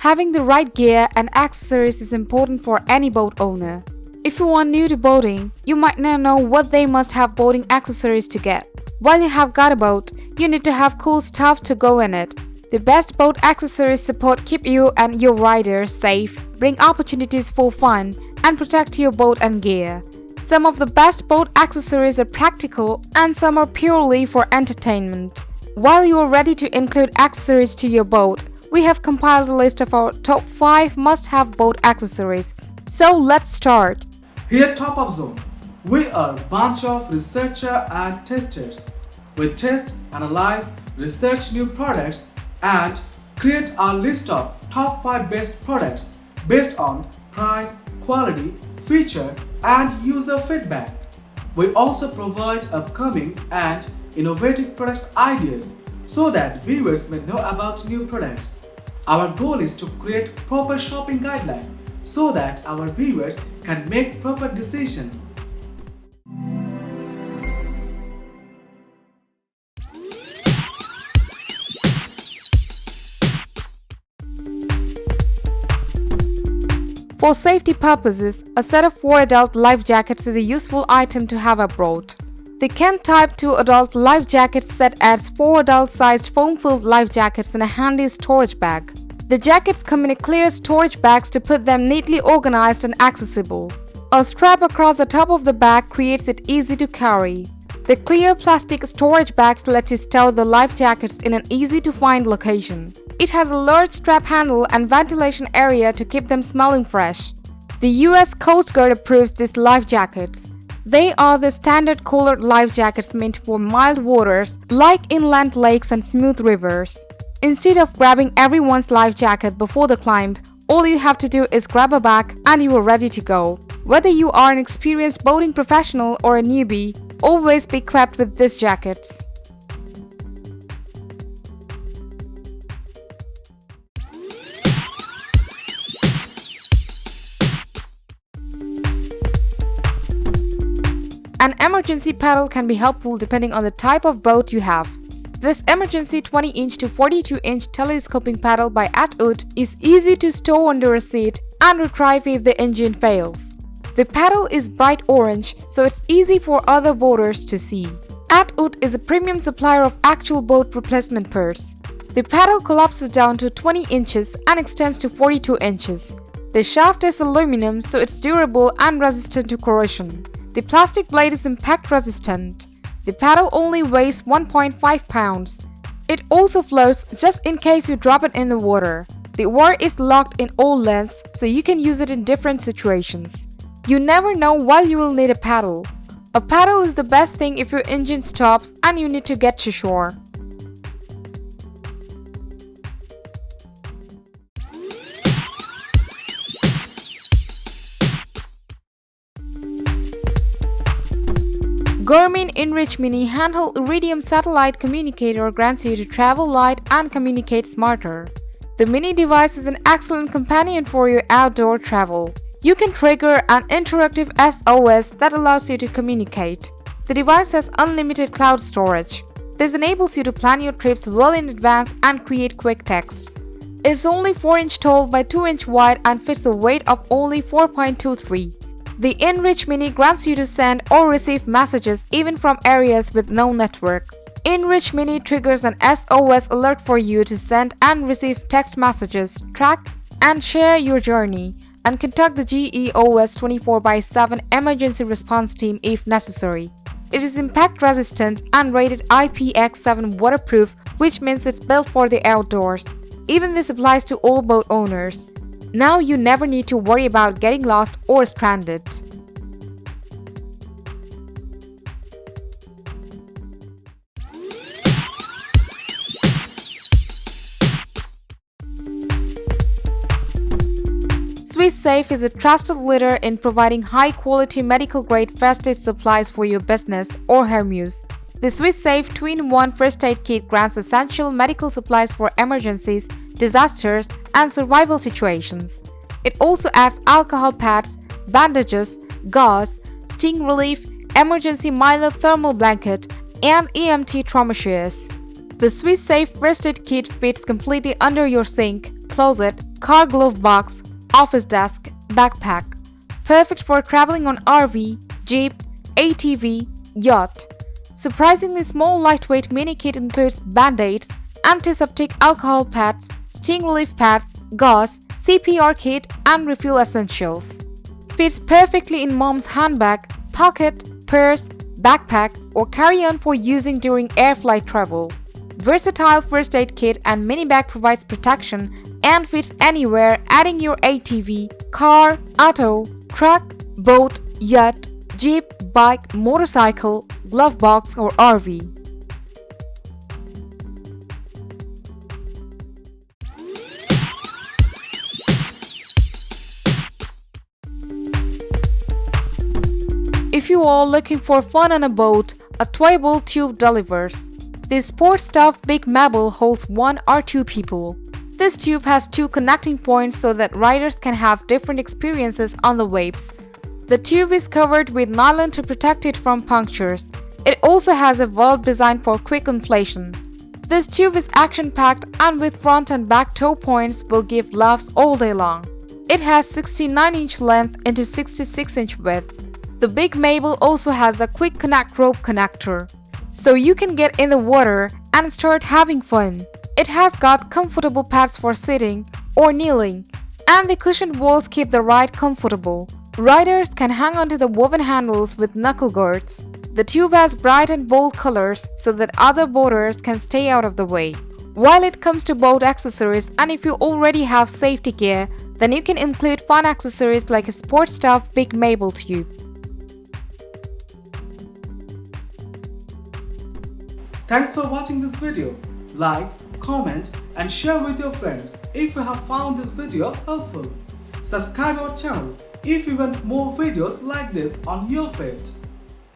Having the right gear and accessories is important for any boat owner. If you are new to boating, you might not know what they must have boating accessories to get. While you have got a boat, you need to have cool stuff to go in it. The best boat accessories support keep you and your riders safe, bring opportunities for fun, and protect your boat and gear. Some of the best boat accessories are practical and some are purely for entertainment. While you are ready to include accessories to your boat, we have compiled a list of our top 5 must-have boat accessories. So let's start. Here Top Up Zone. We are a bunch of researchers and testers. We test, analyze, research new products and create our list of top 5 best products based on price, quality, feature and user feedback. We also provide upcoming and innovative products ideas so that viewers may know about new products. Our goal is to create proper shopping guidelines so that our viewers can make proper decisions. For safety purposes, a set of 4 adult life jackets is a useful item to have abroad. The CANAD Type 2 adult life jacket set adds 4 adult-sized foam-filled life jackets in a handy storage bag. The jackets come in clear storage bags to put them neatly organized and accessible. A strap across the top of the bag creates it easy to carry. The clear plastic storage bags let you store the life jackets in an easy-to-find location. It has a large strap handle and ventilation area to keep them smelling fresh. The US Coast Guard approves these life jackets. They are the standard colored life jackets meant for mild waters like inland lakes and smooth rivers. Instead of grabbing everyone's life jacket before the climb, all you have to do is grab a bag and you are ready to go. Whether you are an experienced boating professional or a newbie, always be equipped with these jackets. An emergency paddle can be helpful depending on the type of boat you have. This emergency 20-inch to 42-inch telescoping paddle by Attwood is easy to store under a seat and retrieve if the engine fails. The paddle is bright orange, so it's easy for other boaters to see. Attwood is a premium supplier of actual boat replacement pairs. The paddle collapses down to 20 inches and extends to 42 inches. The shaft is aluminum, so it's durable and resistant to corrosion. The plastic blade is impact resistant. The paddle only weighs 1.5 pounds. It also floats just in case you drop it in the water. The oar is locked in all lengths, so you can use it in different situations. You never know while you will need a paddle. A paddle is the best thing if your engine stops and you need to get to shore. Garmin InReach Mini Handheld Iridium satellite communicator grants you to travel light and communicate smarter. The mini device is an excellent companion for your outdoor travel. You can trigger an interactive SOS that allows you to communicate. The device has unlimited cloud storage. This enables you to plan your trips well in advance and create quick texts. It's only 4-inch tall by 2-inch wide and fits a weight of only 4.23. The InReach Mini grants you to send or receive messages even from areas with no network. InReach Mini triggers an SOS alert for you to send and receive text messages, track and share your journey, and contact the GEOS 24/7 emergency response team if necessary. It is impact resistant and rated IPX7 waterproof, which means it's built for the outdoors. Even this applies to all boat owners. Now you never need to worry about getting lost or stranded. Swiss Safe is a trusted leader in providing high-quality medical-grade first aid supplies for your business or home use. The Swiss Safe 2-in-1 first aid kit grants essential medical supplies for emergencies, disasters, and survival situations. It also adds alcohol pads, bandages, gauze, sting relief, emergency myelothermal blanket, and EMT trauma shears. The Swiss Safe First Aid Kit fits completely under your sink, closet, car glove box, office desk, backpack. Perfect for traveling on RV, Jeep, ATV, yacht. Surprisingly small lightweight mini kit includes band-aids, antiseptic alcohol pads, sting relief pads, gauze, CPR kit, and refuel essentials. Fits perfectly in mom's handbag, pocket, purse, backpack, or carry-on for using during air flight travel. Versatile first aid kit and mini bag provides protection and fits anywhere, adding your ATV, car, auto, truck, boat, yacht, jeep, bike, motorcycle, glove box, or RV. If you are looking for fun on a boat, a towable tube delivers. This Sportsstuff Big Mable holds 1 or 2 people. This tube has 2 connecting points so that riders can have different experiences on the waves. The tube is covered with nylon to protect it from punctures. It also has a valve designed for quick inflation. This tube is action-packed and with front and back tow points will give laughs all day long. It has 69-inch length into 66-inch width. The Big Mable also has a quick connect rope connector, so you can get in the water and start having fun. It has got comfortable pads for sitting or kneeling, and the cushioned walls keep the ride comfortable. Riders can hang onto the woven handles with knuckle guards. The tube has bright and bold colors so that other boaters can stay out of the way. While it comes to boat accessories, and if you already have safety gear, then you can include fun accessories like a Sportsstuff Big Mable tube. Thanks for watching this video. Like, comment and share with your friends if you have found this video helpful. Subscribe our channel if you want more videos like this on your feed.